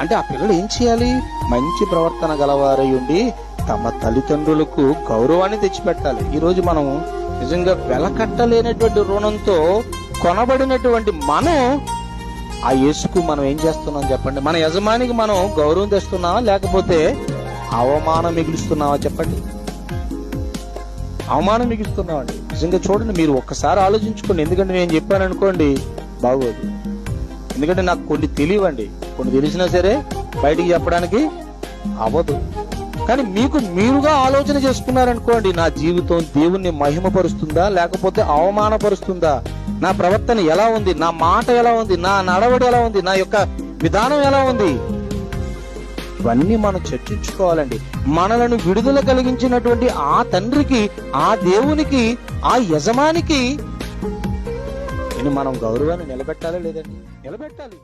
అంటే ఆ పిల్లలు ఏం చేయాలి? మంచి ప్రవర్తన గలవారై ఉండి తమ తల్లిదండ్రులకు గౌరవాన్ని తెచ్చిపెట్టాలి. ఈరోజు మనం నిజంగా వెలకట్టలేనటువంటి రుణంతో కొనబడినటువంటి మనం ఆ యేసుకు మనం ఏం చేస్తున్నాం చెప్పండి? మన యజమానికి మనం గౌరవం తెస్తున్నావా, లేకపోతే అవమానం మిగులుస్తున్నావా చెప్పండి? అవమానం మిగులుస్తున్నామండి. నిజంగా చూడండి, మీరు ఒక్కసారి ఆలోచించుకోండి. ఎందుకంటే నేను చెప్పాను అనుకోండి బాగోదు. ఎందుకంటే నాకు కొన్ని తెలియవండి, కొన్ని తెలిసినా సరే బయటికి చెప్పడానికి అవ్వదు. కానీ మీకు మీరుగా ఆలోచన చేసుకున్నారనుకోండి, నా జీవితం దేవుణ్ణి మహిమపరుస్తుందా లేకపోతే అవమానపరుస్తుందా, నా ప్రవర్తన ఎలా ఉంది, నా మాట ఎలా ఉంది, నా నడవడి ఎలా ఉంది, నా యొక్క విధానం ఎలా ఉంది, ఇవన్నీ మనం చర్చించుకోవాలండి. మనలను విడుదల కలిగించినటువంటి ఆ తండ్రికి, ఆ దేవునికి, ఆ యజమానికి మనం గౌరవాన్ని నిలబెట్టాలా లేదండి? నిలబెట్టాలి.